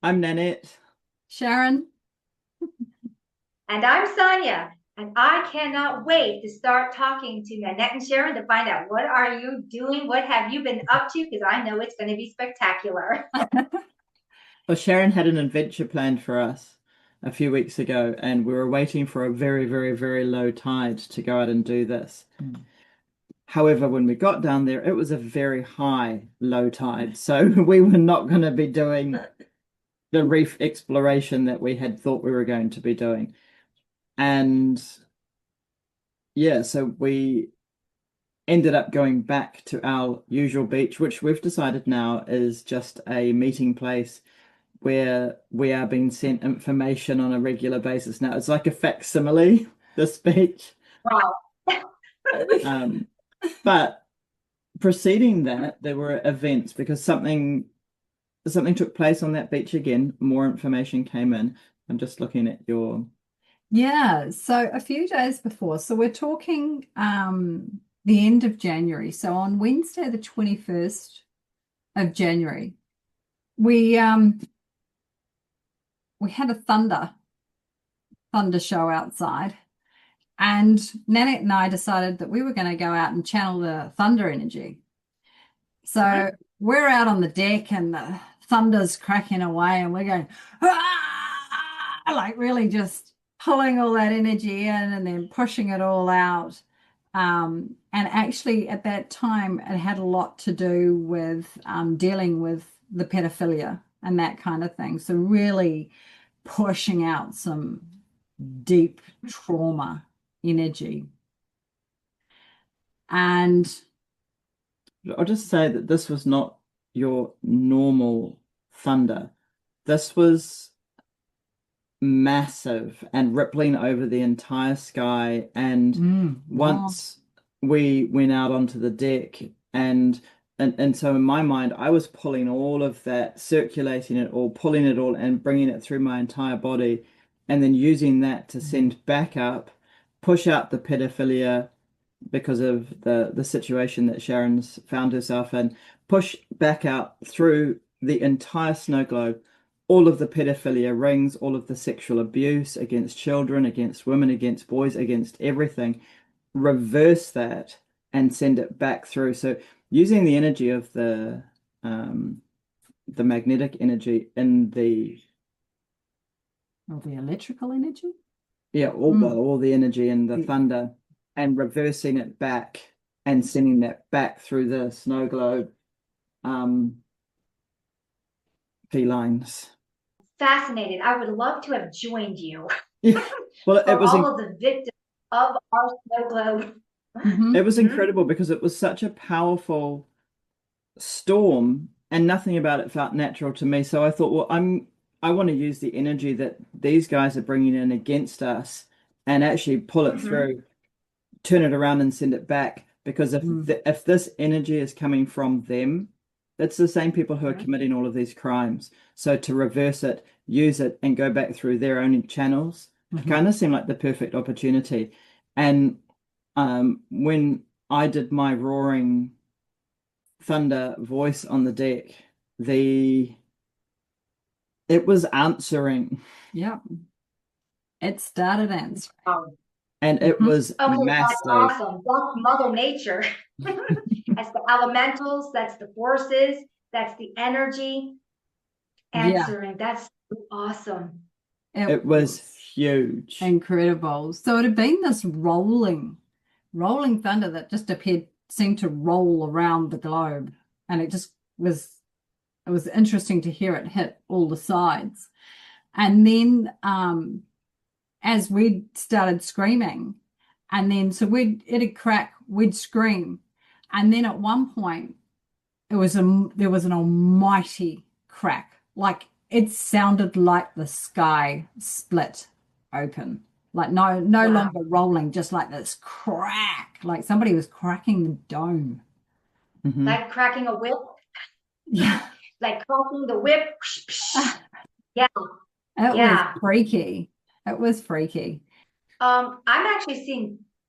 I'm Nanette. Sharon. And I'm Sonja, and I cannot wait to start talking to Nanette and Sharon to find out what are you doing, what have you been up to, because I know it's going to be spectacular. Well, Sharon had an adventure planned for us a few weeks ago, and we were waiting for a very, very, very low tide to go out and do this. However, when we got down there, it was a very high low tide, so we were not going to be doing the reef exploration that we had thought we were going to be doing. And yeah, so we ended up going back to our usual beach, which we've decided now is just a meeting place where we are being sent information on a regular basis now. It's like a facsimile, this beach. Wow. Um, but preceding that, there were events because something took place on that beach again. More information came in. I'm just looking at your. Yeah, so a few days before. So we're talking the end of January. So on Wednesday, the 21st of January, we had a thunder show outside. And Nanette and I decided that we were going to go out and channel the thunder energy. So we're out on the deck and the thunder's cracking away and we're going, "Ah!" like really just pulling all that energy in and then pushing it all out. And actually, at that time, it had a lot to do with dealing with the pedophilia and that kind of thing. So, really pushing out some deep trauma energy. And I'll just say that this was not your normal thunder. This was massive and rippling over the entire sky. And wow. once we went out onto the deck and so in my mind, I was pulling all of that, circulating it all, pulling it all and bringing it through my entire body, and then using that to send back up, push out the pedophilia because of the situation that Sharon's found herself in, push back out through the entire snow globe all of the pedophilia rings, all of the sexual abuse against children, against women, against boys, against everything, reverse that and send it back through. So using the energy of the magnetic energy in The electrical energy? all the energy in the thunder and reversing it back and sending that back through the snow globe felines. Fascinated. I would love to have joined you Yeah. Well, it for was all of the victims of our snow globe. it was incredible because it was such a powerful storm and nothing about it felt natural to me. So I thought, well, I want to use the energy that these guys are bringing in against us and actually pull it through, turn it around and send it back. Because if this energy is coming from them, it's the same people who are committing all of these crimes. So to reverse it, use it, and go back through their own channels, it kind of seemed like the perfect opportunity. And when I did my roaring thunder voice on the deck, it was answering. Yep. It started answering. And it was Okay, massive. that's awesome. That's Mother Nature. That's the elementals, that's the forces, that's the energy answering. That's awesome. It was huge. Incredible. So it had been this rolling thunder that just seemed to roll around the globe. And it was interesting to hear it hit all the sides. And then as we started screaming, and then so it'd crack, we'd scream. And then at one point there was an almighty crack. Like it sounded like the sky split open. Like no longer rolling, just like this crack, like somebody was cracking the dome. Like cracking a whip. Yeah. Like cracking the whip. Yeah. It was freaky. It was freaky.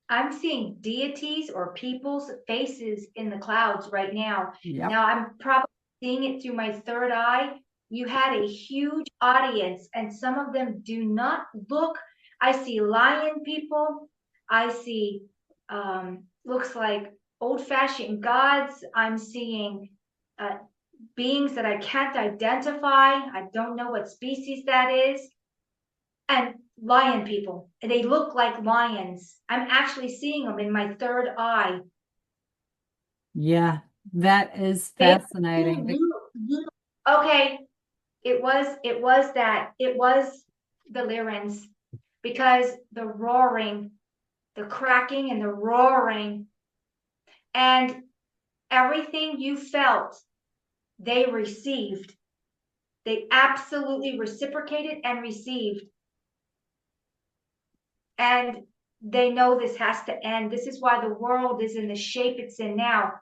I'm seeing deities or people's faces in the clouds right now. Yep. Now I'm probably seeing it through my third eye, you had a huge audience, and some of them do not look. I see lion people. I see looks like old-fashioned gods. I'm seeing beings that I can't identify. I don't know what species that is. And lion people. They look like lions. I'm actually seeing them in my third eye. Yeah, that is fascinating. Okay, it was the Lyrans, because the roaring, the cracking and the roaring, and everything you felt, they received. They absolutely reciprocated and received. And they know this has to end. This is why the world is in the shape it's in now,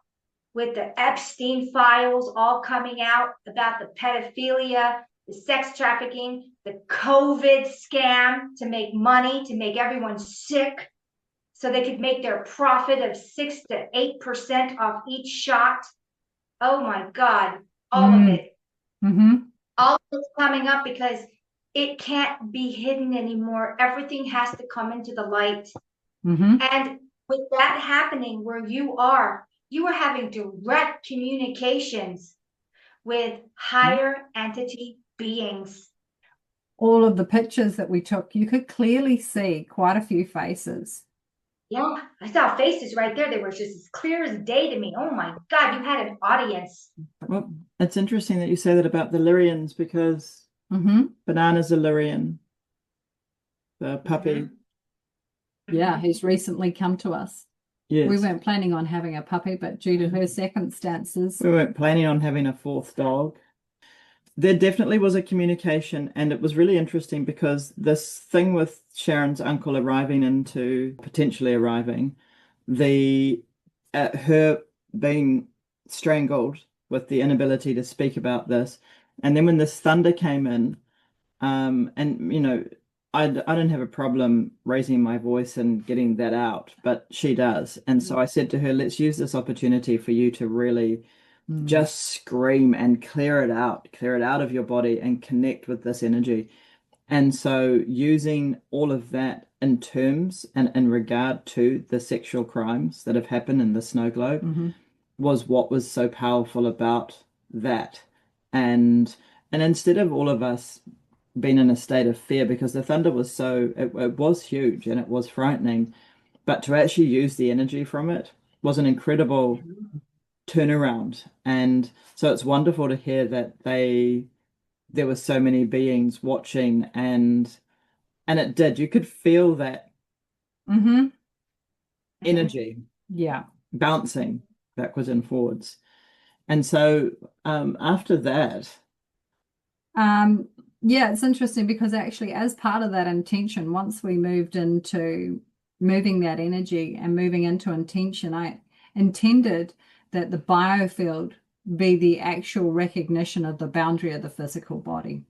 with the Epstein files all coming out about the pedophilia, the sex trafficking, the COVID scam to make money, to make everyone sick, so they could make their profit of 6 to 8% off each shot. Oh my God, all of it. All of it's coming up because it can't be hidden anymore. Everything has to come into the light. And with that happening where you are having direct communications with higher entity beings. All of the pictures that we took, you could clearly see quite a few faces. Yeah, I saw faces right there. They were just as clear as day to me. Oh my God, you had an audience. Well, it's interesting that you say that about the Lyrians, because Banana's a Lyrian, the puppy. Yeah, he's recently come to us. Yes. We weren't planning on having a puppy, but due to her circumstances. We weren't planning on having a fourth dog. There definitely was a communication, and it was really interesting because this thing with Sharon's uncle potentially arriving, her being strangled with the inability to speak about this, and then when this thunder came in, and you know, I don't have a problem raising my voice and getting that out, but she does. And so I said to her, let's use this opportunity for you to really just scream and clear it out of your body and connect with this energy. And so using all of that in terms and in regard to the sexual crimes that have happened in the snow globe was what was so powerful about that. And instead of all of us being in a state of fear, because the thunder was it was huge and it was frightening, but to actually use the energy from it was an incredible turnaround. And so it's wonderful to hear that there were so many beings watching, and you could feel that energy bouncing backwards and forwards. And so after that, yeah, it's interesting because actually as part of that intention, once we moved into moving that energy and moving into intention, I intended that the biofield be the actual recognition of the boundary of the physical body,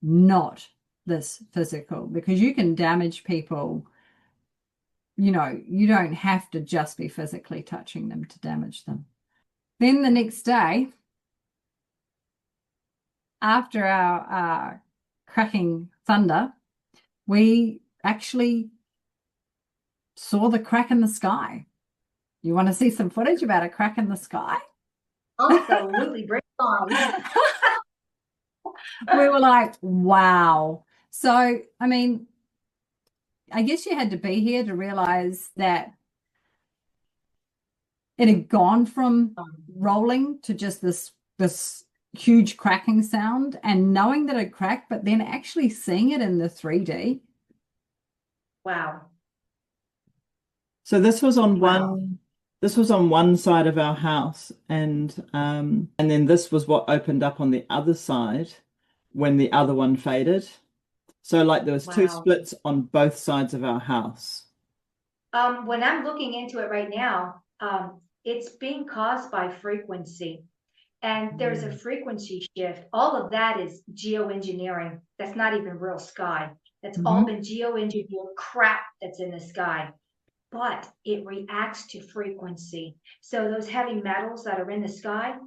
not this physical, because you can damage people. You know, you don't have to just be physically touching them to damage them. Then the next day, after our cracking thunder, we actually saw the crack in the sky. You want to see some footage about a crack in the sky? Absolutely, bring it on. We were like, wow. So, I mean, I guess you had to be here to realize that it had gone from rolling to just this huge cracking sound, and knowing that it cracked, but then actually seeing it in the 3D. Wow. So this was on one side of our house, and then this was what opened up on the other side when the other one faded. So like there was two splits on both sides of our house. When I'm looking into it right now, it's being caused by frequency. And there's a frequency shift. All of that is geoengineering. That's not even real sky. That's all been geoengineered crap that's in the sky. But it reacts to frequency. So those heavy metals that are in the sky,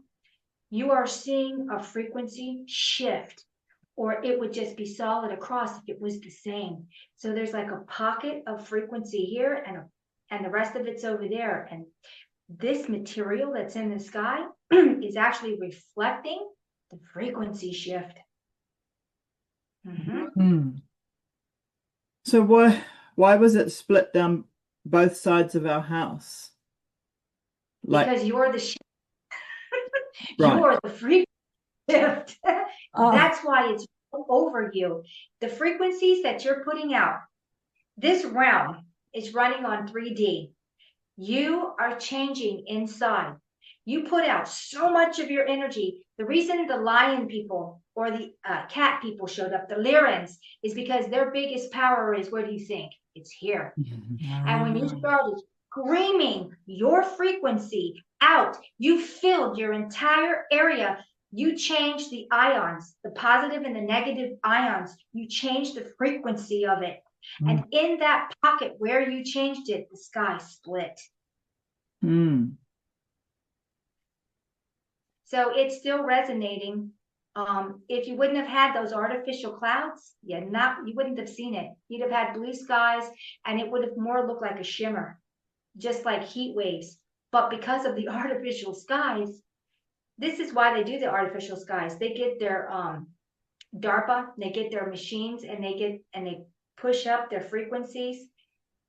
you are seeing a frequency shift. or it would just be solid across if it was the same. So there's like a pocket of frequency here, and the rest of it's over there. And this material that's in the sky is actually reflecting the frequency shift. So why was it split down both sides of our house? Because you're the shift. Right. You're the frequency shift. That's why it's over you. The frequencies that you're putting out, this realm is running on 3D. You are changing inside. You put out so much of your energy. The reason the lion people or the cat people showed up, the Lyrans, is because their biggest power is, where do you think? It's here. And when you started screaming your frequency out, you filled your entire area. You changed the ions, the positive and the negative ions. You changed the frequency of it. And in that pocket where you changed it, the sky split. So it's still resonating. If you wouldn't have had those artificial clouds, you wouldn't have seen it. You'd have had blue skies, and it would have more looked like a shimmer, just like heat waves. But because of the artificial skies, this is why they do the artificial skies. They get their DARPA, they get their machines, and they push up their frequencies,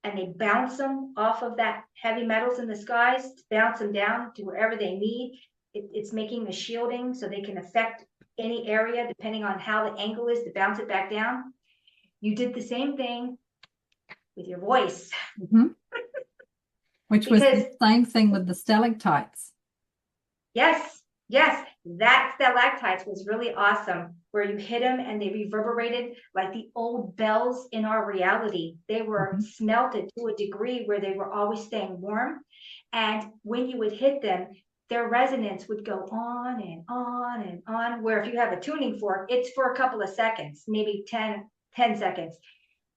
and they bounce them off of that heavy metals in the skies, to bounce them down to wherever they need. It's making the shielding so they can affect any area depending on how the angle is to bounce it back down. You did the same thing with your voice. Which was the same thing with the stalactites. Yes. That stalactites was really awesome, where you hit them and they reverberated like the old bells in our reality. They were smelted to a degree where they were always staying warm. And when you would hit them, their resonance would go on and on and on, where if you have a tuning fork, it's for a couple of seconds, maybe 10 seconds,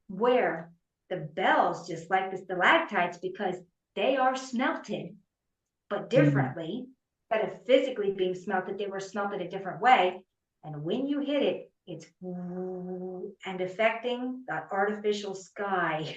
where the bells, just like the stalactites, because they are smelted, but differently, instead of physically being smelted, they were smelted a different way. And when you hit it, it's and affecting that artificial sky.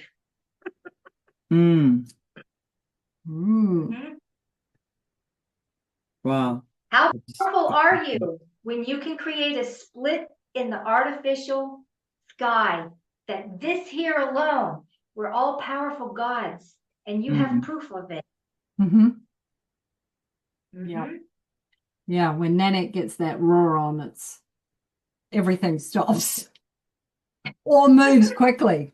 Wow. How powerful are you when you can create a split in the artificial sky? That this here alone, we're all powerful gods, and you have proof of it. Yeah, when Nanette gets that roar on, everything stops or moves quickly.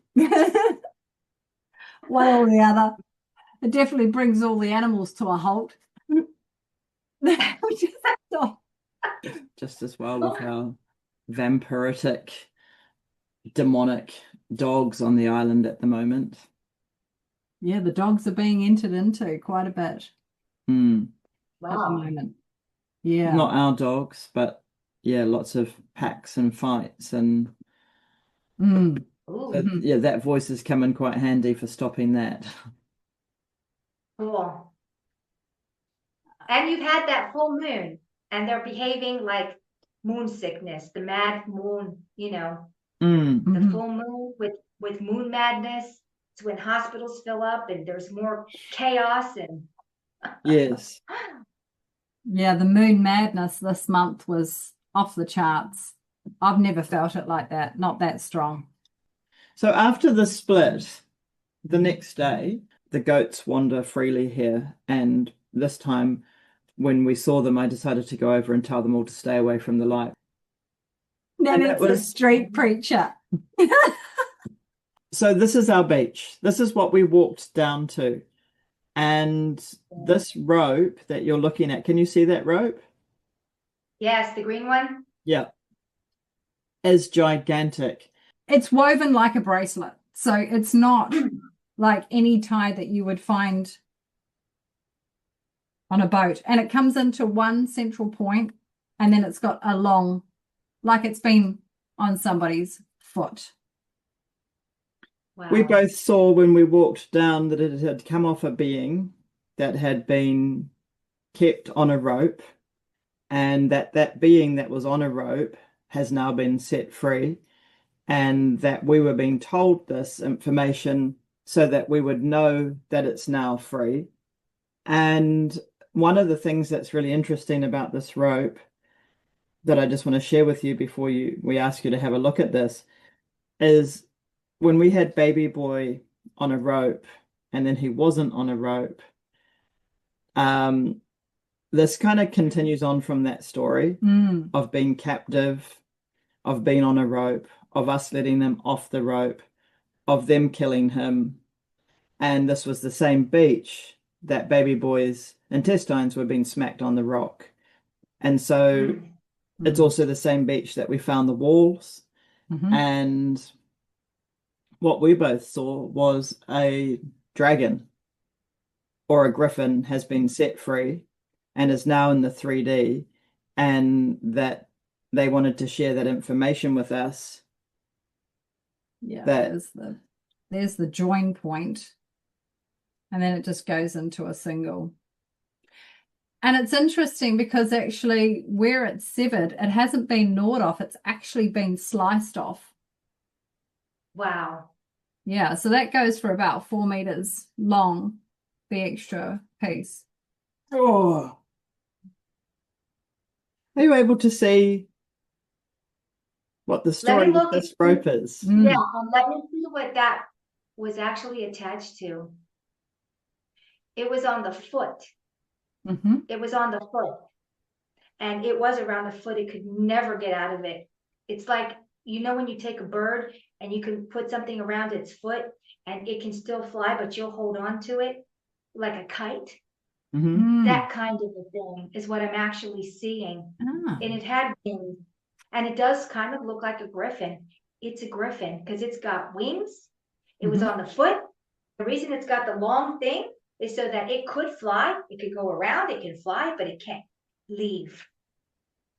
One or the other. It definitely brings all the animals to a halt. Just as well with our vampiric, demonic dogs on the island at the moment. Yeah, the dogs are being entered into quite a bit at the moment. Yeah. Not our dogs, but yeah, lots of packs and fights and yeah, that voice has come in quite handy for stopping that. Cool. And you've had that full moon, and they're behaving like moon sickness, the mad moon, the full moon with moon madness. It's when hospitals fill up and there's more chaos and yes. Yeah, the moon madness this month was off the charts. I've never felt it like that, not that strong. So after the split, the next day, the goats wander freely here, and this time when we saw them, I decided to go over and tell them all to stay away from the light. Nanette's a street preacher. So this is our beach. This is what we walked down to. And this rope that you're looking at, can you see that rope? Yes, the green one? Yeah. Is gigantic. It's woven like a bracelet. So it's not like any tie that you would find on a boat. And it comes into one central point, and then it's got a long, like it's been on somebody's foot. Wow. We both saw when we walked down that it had come off a being that had been kept on a rope, and that being that was on a rope has now been set free, and that we were being told this information so that we would know that it's now free. And one of the things that's really interesting about this rope that I just want to share with you before we ask you to have a look at this is when we had baby boy on a rope and then he wasn't on a rope, this kind of continues on from that story of being captive, of being on a rope, of us letting them off the rope, of them killing him. And this was the same beach that baby boy's intestines were being smacked on the rock. And so it's also the same beach that we found the walls. And what we both saw was a dragon or a griffin has been set free and is now in the 3D, and that they wanted to share that information with us. Yeah, there's the join point, and then it just goes into a single. And it's interesting because actually where it's severed, it hasn't been gnawed off, it's actually been sliced off. Wow. Yeah, so that goes for about 4 meters long, the extra piece. Oh. Are you able to see what the story of this rope is? Yeah, let me see what that was actually attached to. It was on the foot. It was on the foot. And it was around the foot. It could never get out of it. It's like, you know, when you take a bird and you can put something around its foot and it can still fly, but you'll hold on to it like a kite. That kind of a thing is what I'm actually seeing. And it had wings. And it does kind of look like a griffin. It's a griffin because it's got wings. It was on the foot. The reason it's got the long thing is so that it could fly. It could go around. It can fly, but it can't leave.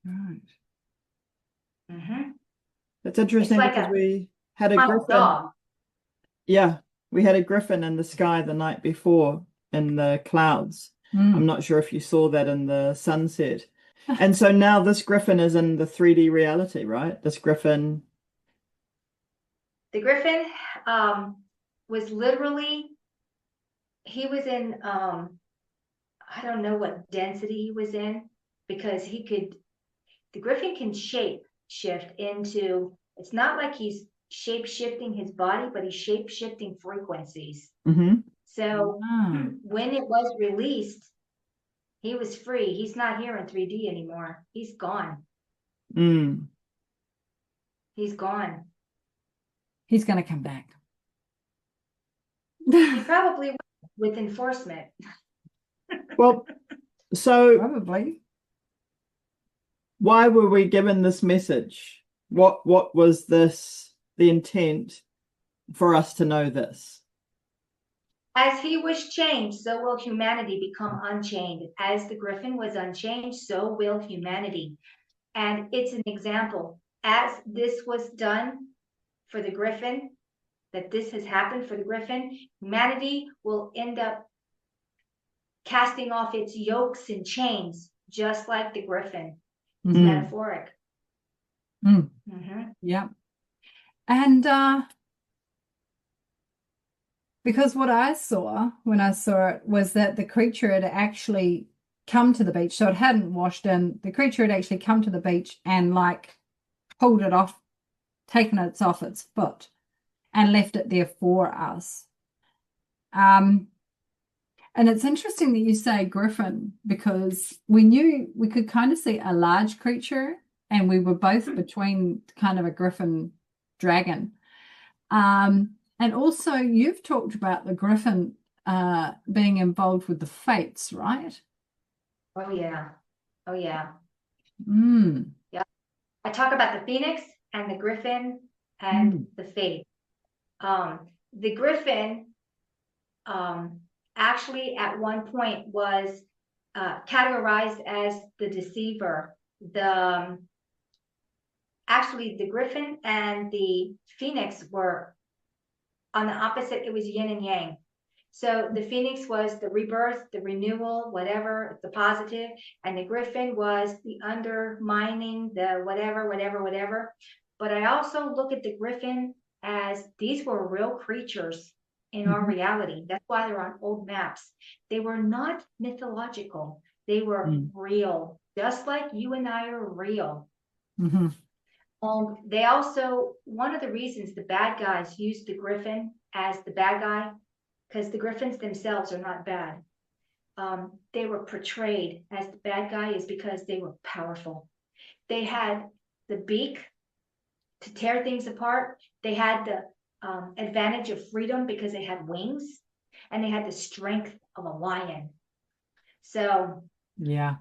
Right. It's interesting like because we had a griffin. Dog. Yeah, we had a griffin in the sky the night before in the clouds. I'm not sure if you saw that in the sunset. And so now this griffin is in the 3D reality, right? This griffin. The griffin was literally, he was in, I don't know what density he was in, because the griffin can shape shift into, it's not like he's shape shifting his body, but he's shape shifting frequencies. So when it was released, he was free. He's not here in 3D anymore. He's gone. He's gone. He's going to come back. He probably will, with enforcement. Well, so probably. Why were we given this message? What was the intent for us to know this? As he was changed, so will humanity become unchained. As the griffin was unchanged, so will humanity. And it's an example. As this was done for the griffin, that this has happened for the griffin, humanity will end up casting off its yokes and chains, just like the griffin. It's metaphoric. Yeah. And because what I saw when I saw it was that the creature had actually come to the beach. So it hadn't washed in. The creature had actually come to the beach and like pulled it off, taken it off its foot and left it there for us. And it's interesting that you say griffin, because we knew we could kind of see a large creature, and we were both between kind of a griffin dragon. And also you've talked about the griffin being involved with the fates, right? Oh, yeah. Oh, yeah. Yeah. I talk about the phoenix and the griffin and the fate. The griffin actually at one point was categorized as the deceiver. Actually, the griffin and the phoenix were on the opposite. It was yin and yang. So the phoenix was the rebirth, the renewal, whatever, the positive, and the griffin was the undermining, the whatever. But I also look at the griffin as these were real creatures in our reality. That's why they're on old maps. They were not mythological. They were real, just like you and I are real. They also, one of the reasons the bad guys used the griffin as the bad guy, because the griffins themselves are not bad. They were portrayed as the bad guy is because they were powerful. They had the beak to tear things apart. They had the advantage of freedom because they had wings, and they had the strength of a lion. So yeah,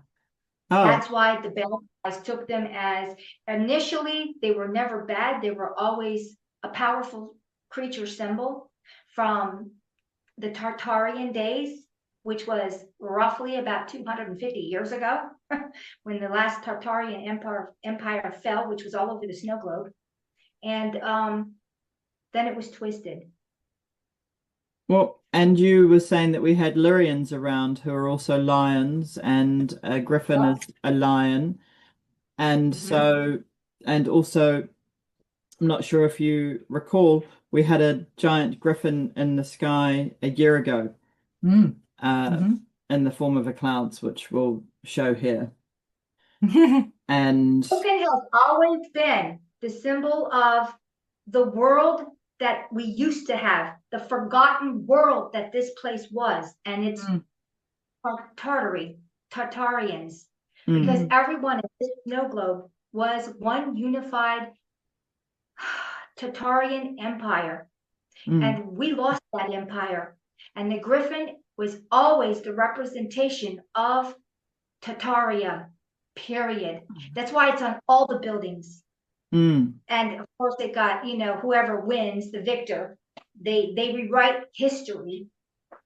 that's why the bad guys took them as, initially they were never bad. They were always a powerful creature symbol from the Tartarian days, which was roughly about 250 years ago, when the last Tartarian empire fell, which was all over the snow globe. And then it was twisted. Well, and you were saying that we had Lyrians around who are also lions, and a griffin is a lion. And so, and also, I'm not sure if you recall, we had a giant griffin in the sky a year ago, in the form of a cloud, which we'll show here. And Griffin has always been the symbol of the world that we used to have, the forgotten world that this place was, and it's Tartarians, because everyone in this snow globe was one unified Tartarian empire, and we lost that empire. And the griffin was always the representation of Tartaria, period. That's why it's on all the buildings. And of course, they got, whoever wins, the victor, they rewrite history.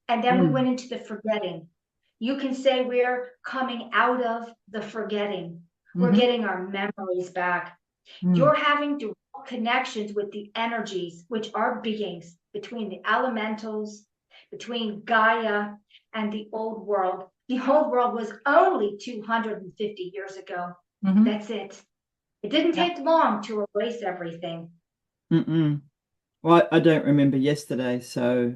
And then we went into the forgetting. You can say we're coming out of the forgetting. We're getting our memories back. You're having direct connections with the energies, which are beings between the elementals, between Gaia and the old world. The old world was only 250 years ago. That's it. It didn't take long to erase everything. Well, I don't remember yesterday, so.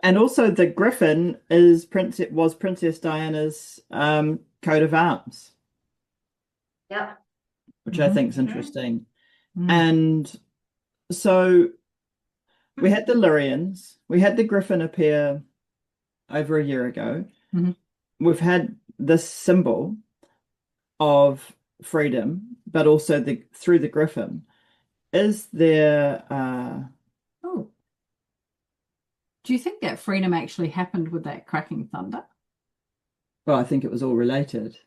And also the griffin was Princess Diana's coat of arms. Yep. Which I think is interesting. And so we had the Lyrians, we had the griffin appear over a year ago. We've had this symbol of freedom, but also through the griffin. Is there do you think that freedom actually happened with that cracking thunder? Well, I think it was all related.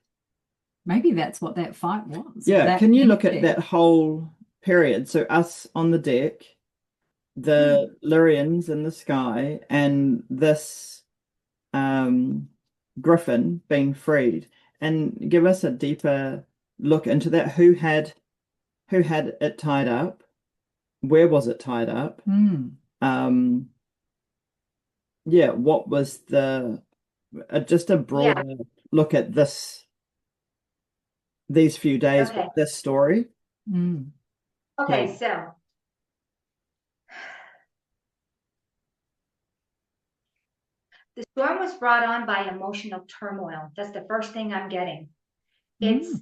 Maybe that's what that fight was. Yeah, can you look at that whole period? So us on the deck, the Lyrians in the sky, and this griffin being freed, and give us a deeper look into that. Who had it tied up? Where was it tied up? Yeah, what was just a broader look at these few days with this story? Okay, so the storm was brought on by emotional turmoil. That's the first thing I'm getting. It's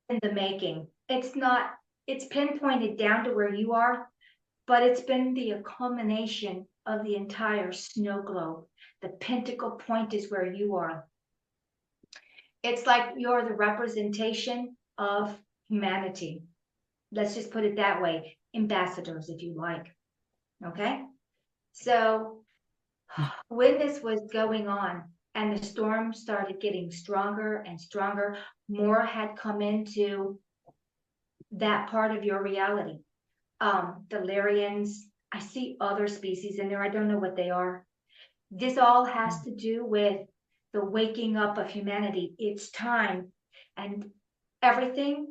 in the making. It's pinpointed down to where you are, but it's been the culmination of the entire snow globe. The pinnacle point is where you are. It's like you're the representation of humanity. Let's just put it that way. Ambassadors, if you like. Okay? So when this was going on and the storm started getting stronger and stronger, more had come into that part of your reality. The Lyrians, I see other species in there. I don't know what they are. This all has to do with the waking up of humanity. It's time. And everything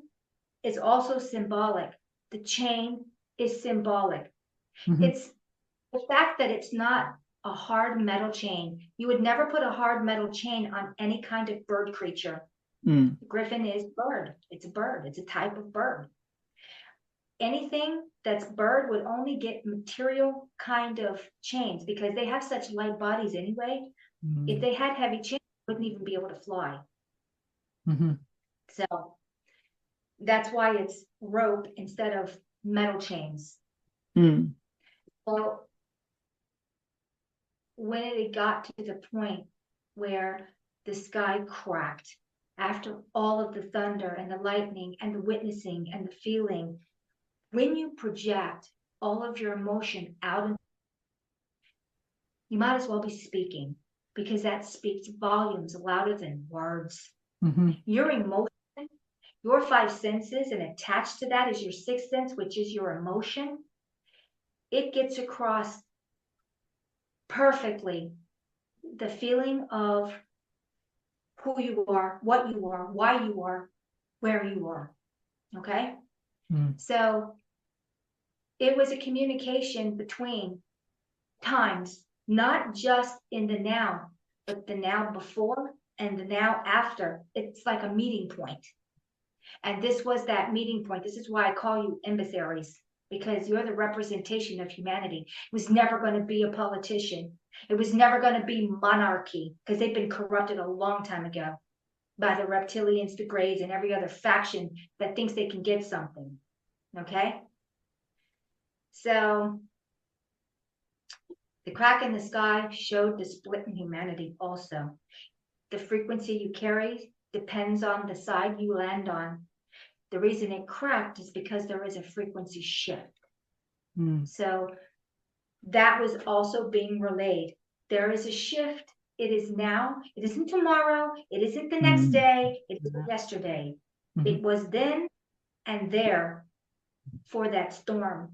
is also symbolic. The chain is symbolic. It's the fact that it's not a hard metal chain, you would never put a hard metal chain on any kind of bird creature. Gryphon is bird. It's a bird. It's a type of bird. Anything that's bird would only get material kind of chains because they have such light bodies anyway. If they had heavy chains, they wouldn't even be able to fly. So that's why it's rope instead of metal chains. So when it got to the point where the sky cracked, after all of the thunder and the lightning and the witnessing and the feeling, when you project all of your emotion out, you might as well be speaking, because that speaks volumes louder than words. Your emotion, your five senses, and attached to that is your sixth sense, which is your emotion. It gets across perfectly the feeling of who you are, what you are, why you are, where you are. Okay? So it was a communication between times, not just in the now, but the now before and the now after. It's like a meeting point. And this was that meeting point. This is why I call you emissaries, because you're the representation of humanity. It was never going to be a politician. It was never going to be monarchy, because they've been corrupted a long time ago by the reptilians, the Greys, and every other faction that thinks they can get something. Okay? So the crack in the sky showed the split in humanity also. The frequency you carry depends on the side you land on. The reason it cracked is because there is a frequency shift. So that was also being relayed. There is a shift. It is now. It isn't tomorrow. It isn't the next day. It isn't yesterday. It was then and there for that storm.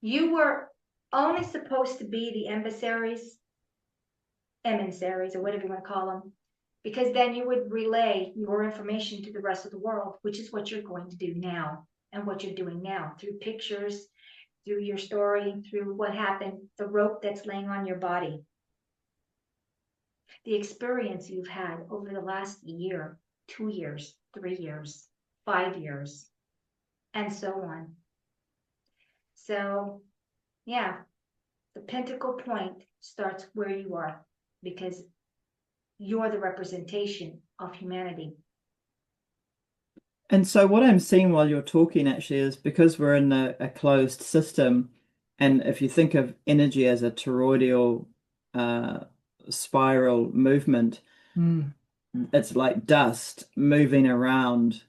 You were only supposed to be the emissaries, or whatever you want to call them, because then you would relay your information to the rest of the world, which is what you're going to do now and what you're doing now through pictures, through your story, through what happened, the rope that's laying on your body, the experience you've had over the last year, 2 years, 3 years, 5 years, and so on. So, yeah, the pentacle point starts where you are, because you're the representation of humanity. And so what I'm seeing while you're talking actually is, because we're in a closed system, and if you think of energy as a toroidal spiral movement, it's like dust moving around,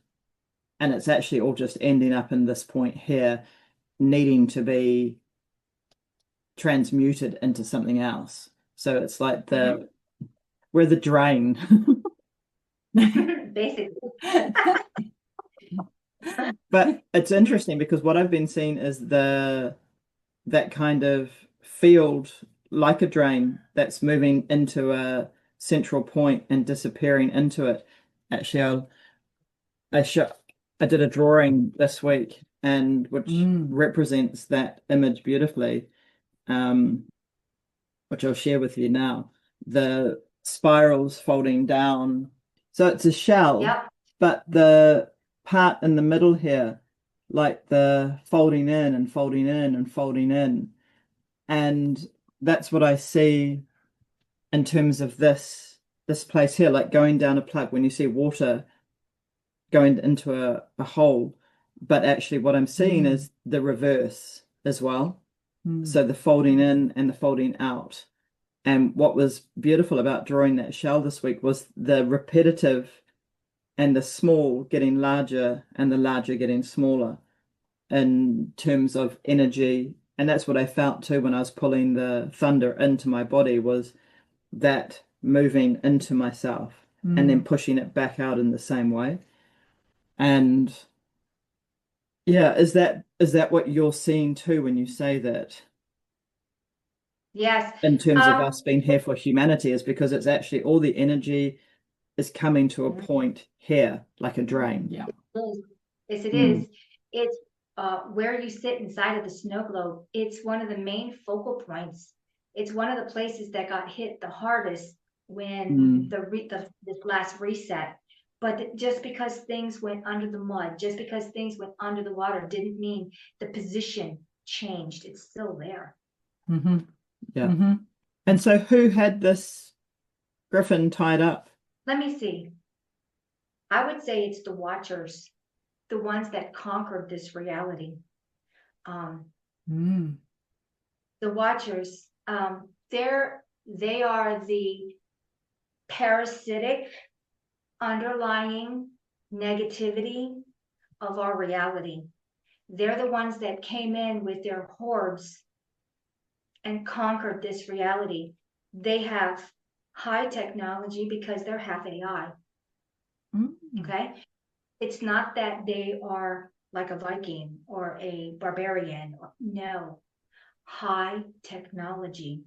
and it's actually all just ending up in this point here, needing to be transmuted into something else. So it's like we're the drain. Basically. But it's interesting because what I've been seeing is that kind of field, like a drain, that's moving into a central point and disappearing into it. Actually, I did a drawing this week, and which represents that image beautifully, which I'll share with you now. The spirals folding down. So it's a shell, but the part in the middle here, like the folding in and folding in and folding in. And that's what I see in terms of this place here, like going down a plug when you see water going into a hole. But actually what I'm seeing is the reverse as well. So the folding in and the folding out. And what was beautiful about drawing that shell this week was the repetitive and the small getting larger and the larger getting smaller in terms of energy. And that's what I felt too when I was pulling the thunder into my body, was that moving into myself and then pushing it back out in the same way. And yeah, is that what you're seeing too when you say that? Yes. In terms of us being here for humanity, is because it's actually all the energy is coming to a point here, like a drain. Yeah. Yes, it is. It's where you sit inside of the snow globe, it's one of the main focal points. It's one of the places that got hit the hardest when this last reset. But just because things went under the mud, just because things went under the water, didn't mean the position changed. It's still there. Mm-hmm. Yeah. Mm-hmm. And so who had this griffin tied up? Let me see. I would say it's the watchers, the ones that conquered this reality. The watchers, they are the parasitic underlying negativity of our reality. They're the ones that came in with their hordes and conquered this reality. They have high technology because they're half AI. Okay? It's not that they are like a Viking or a barbarian. No. High technology.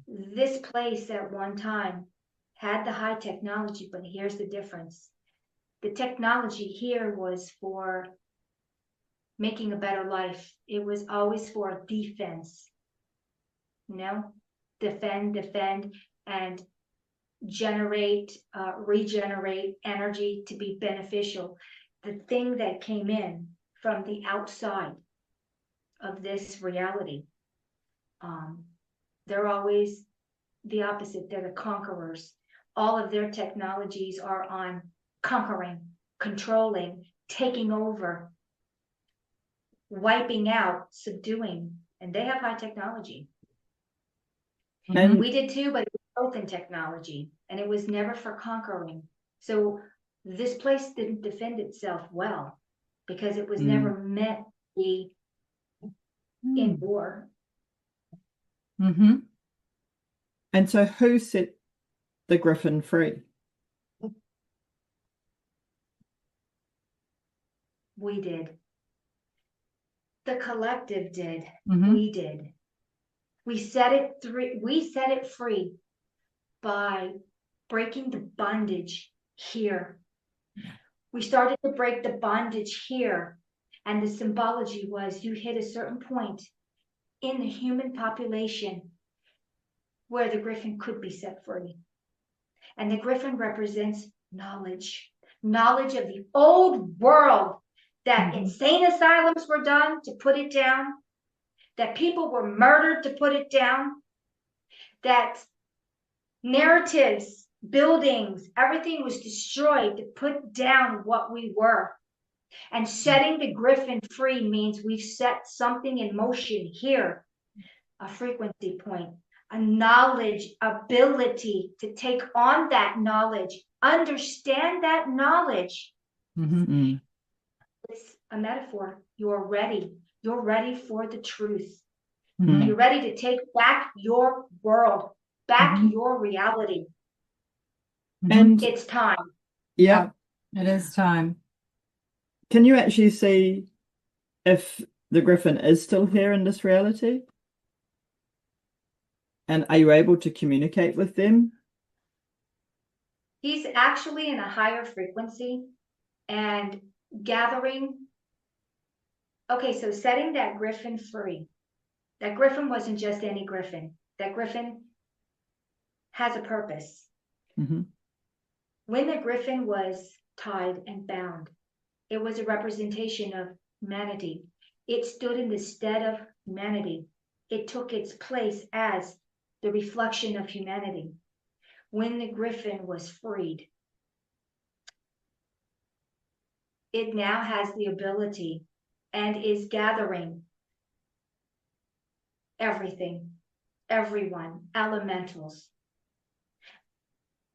This place at one time had the high technology, but here's the difference. The technology here was for making a better life. It was always for defense. Defend, and regenerate energy to be beneficial. The thing that came in from the outside of this reality, they're always the opposite. They're the conquerors. All of their technologies are on conquering, controlling, taking over, wiping out, subduing, and they have high technology. And we did too, but it was both in technology, and it was never for conquering. So this place didn't defend itself well because it was never meant to be in war. And so who set the griffin free? We did. The collective did. We did. We set it free by breaking the bondage here. We started to break the bondage here, and the symbology was you hit a certain point in the human population where the griffin could be set free. And the griffin represents knowledge of the old world, that insane asylums were done to put it down, that people were murdered to put it down, that narratives, buildings, everything was destroyed to put down what we were. And setting the griffin free means we've set something in motion here, a frequency point, a knowledge, ability to take on that knowledge, understand that knowledge. It's a metaphor. You're ready. You're ready for the truth. You're ready to take back your world, back your reality. And it's time. Yeah. It is time. Can you actually see if the griffin is still here in this reality? And are you able to communicate with them? He's actually in a higher frequency and gathering. Okay, so setting that griffin free. That griffin wasn't just any griffin. That griffin has a purpose. When the griffin was tied and bound, it was a representation of humanity. It stood in the stead of humanity. It took its place as the reflection of humanity. When the griffin was freed, it now has the ability and is gathering everything, everyone, elementals.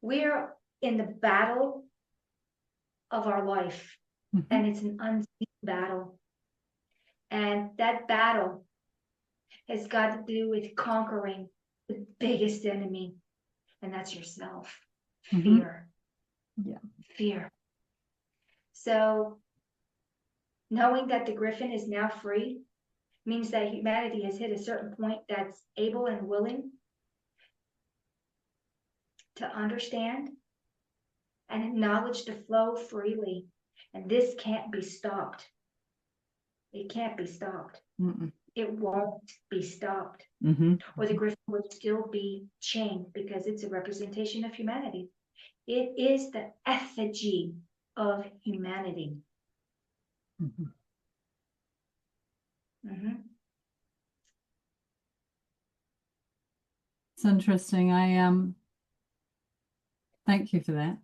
We're in the battle of our life, and it's an unseen battle. And that battle has got to do with conquering the biggest enemy, and that's yourself. Fear. Fear. So knowing that the griffin is now free means that humanity has hit a certain point that's able and willing to understand and acknowledge the flow freely. And this can't be stopped. It can't be stopped. Mm-mm. It won't be stopped. Mm-hmm. Or the Gryphon would still be chained because it's a representation of humanity. It is the effigy of humanity. Mm-hmm. Mm-hmm. It's interesting. I thank you for that.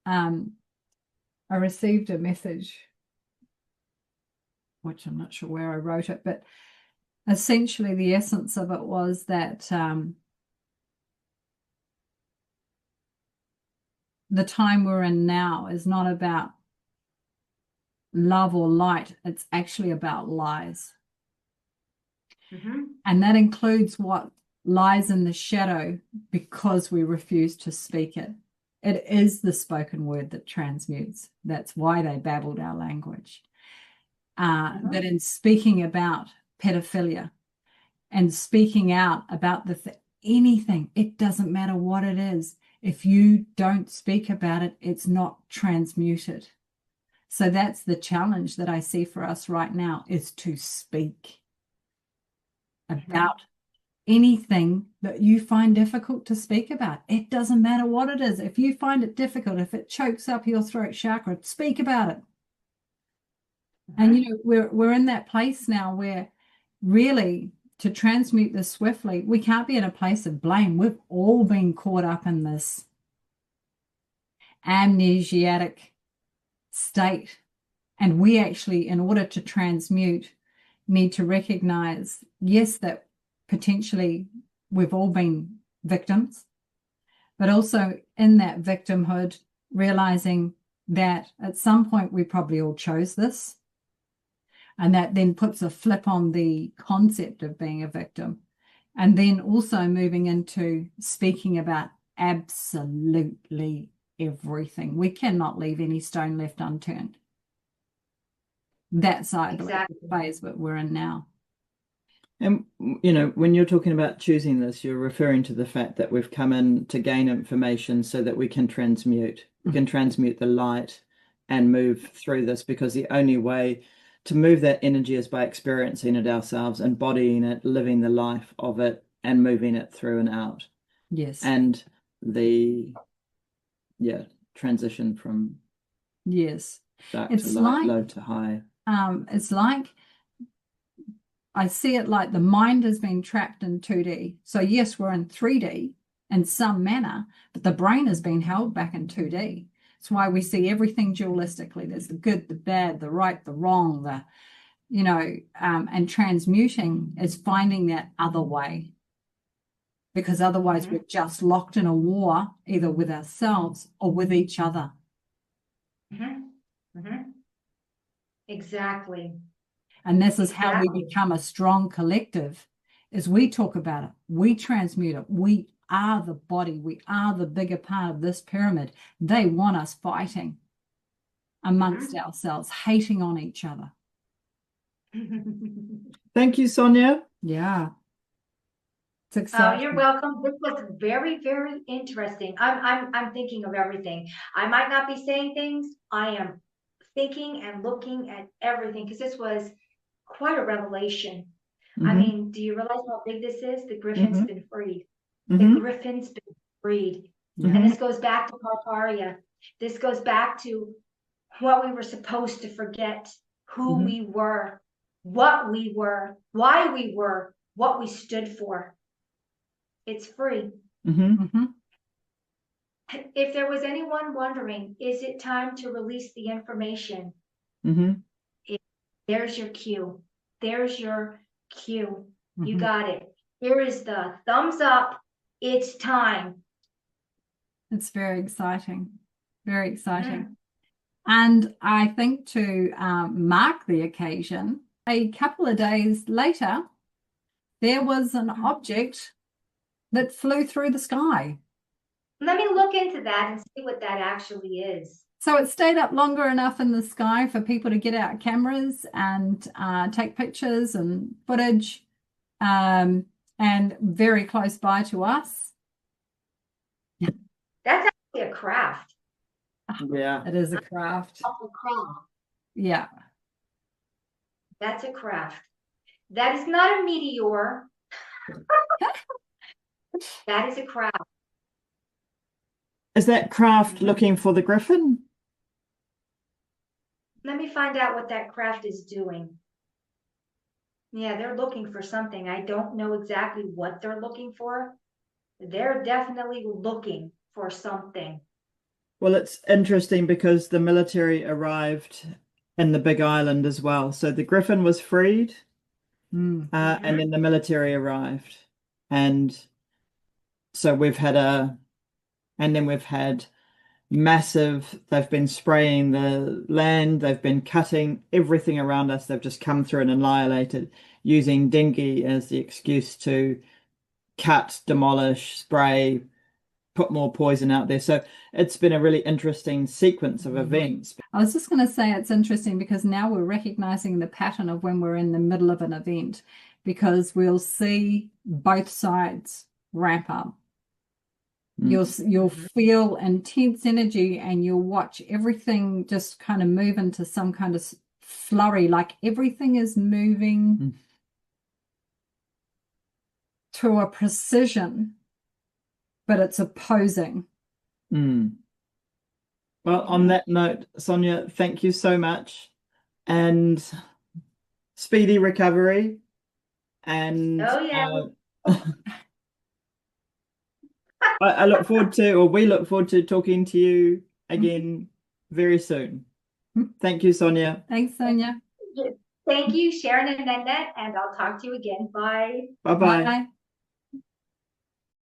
I received a message, which I'm not sure where I wrote it, but essentially the essence of it was that the time we're in now is not about love or light. It's actually about lies. Mm-hmm. And that includes what lies in the shadow because we refuse to speak it. It is the spoken word that transmutes. That's why they babbled our language. That in speaking about pedophilia and speaking out about anything, it doesn't matter what it is. If you don't speak about it, it's not transmuted. So that's the challenge that I see for us right now, is to speak about anything that you find difficult to speak about. It doesn't matter what it is. If you find it difficult, if it chokes up your throat chakra, speak about it. And you know, we're in that place now where really to transmute this swiftly, we can't be in a place of blame. We've all been caught up in this amnesiac state. And we actually, in order to transmute, need to recognize, yes, that potentially we've all been victims, but also in that victimhood, realizing that at some point we probably all chose this. And that then puts a flip on the concept of being a victim. And then also moving into speaking about absolutely everything. We cannot leave any stone left unturned. That's, I believe, the phase that we're in now. And, you know, when you're talking about choosing this, you're referring to the fact that we've come in to gain information so that we can transmute. We can transmute the light and move through this, because the only way to move that energy is by experiencing it ourselves, embodying it, living the life of it, and moving it through and out. Yes. And the transition from dark to light, low to high. It's like, I see it like the mind has been trapped in 2D. So yes, we're in 3D in some manner, but the brain has been held back in 2D. It's why we see everything dualistically. There's the good, the bad, the right, the wrong, and transmuting is finding that other way. Because otherwise we're just locked in a war, either with ourselves or with each other. Exactly. And this is how we become a strong collective, is we talk about it, we transmute it, we are the body, we are the bigger part of this pyramid. They want us fighting amongst ourselves, hating on each other. Thank you, Sonja. Yeah. It's exciting. You're welcome. This was very, very interesting. I'm thinking of everything. I might not be saying things. I am thinking and looking at everything, because this was quite a revelation. I mean, do you realize how big this is? The Gryphon's been freed. The Gryphon's been freed. And this goes back to Parparia. This goes back to what we were supposed to forget, who we were, what we were, why we were, what we stood for. It's free. If there was anyone wondering, is it time to release the information? There's your cue. There's your cue. You got it. Here is the thumbs up. It's time. It's very exciting. Very exciting. And I think to mark the occasion, a couple of days later, there was an object that flew through the sky. Let me look into that and see what that actually is. So it stayed up longer enough in the sky for people to get out cameras and take pictures and footage, and very close by to us. That's actually a craft. Yeah. It is a craft. A craft. Yeah. That's a craft. That is not a meteor. That is a craft. Is that craft looking for the Gryphon? Let me find out what that craft is doing. Yeah, they're looking for something. I don't know exactly what they're looking for. They're definitely looking for something. Well, it's interesting because the military arrived in the Big Island as well. So the Gryphon was freed, and then the military arrived. And so we've had massive, they've been spraying the land, they've been cutting everything around us. They've just come through and annihilated, using dinghy as the excuse to cut, demolish, spray, put more poison out there. So it's been a really interesting sequence of events. I was just going to say it's interesting because now we're recognizing the pattern of when we're in the middle of an event, because we'll see both sides ramp up. You'll feel intense energy, and you'll watch everything just kind of move into some kind of flurry, like everything is moving to a precision, but it's opposing. Well, on that note, Sonja, thank you so much, and speedy recovery. And I look forward to, or we look forward to talking to you again very soon. Thank you, Sonja. Thanks, Sonja. Thank you, Sharon and Nanette, and I'll talk to you again. Bye. Bye-bye. Bye.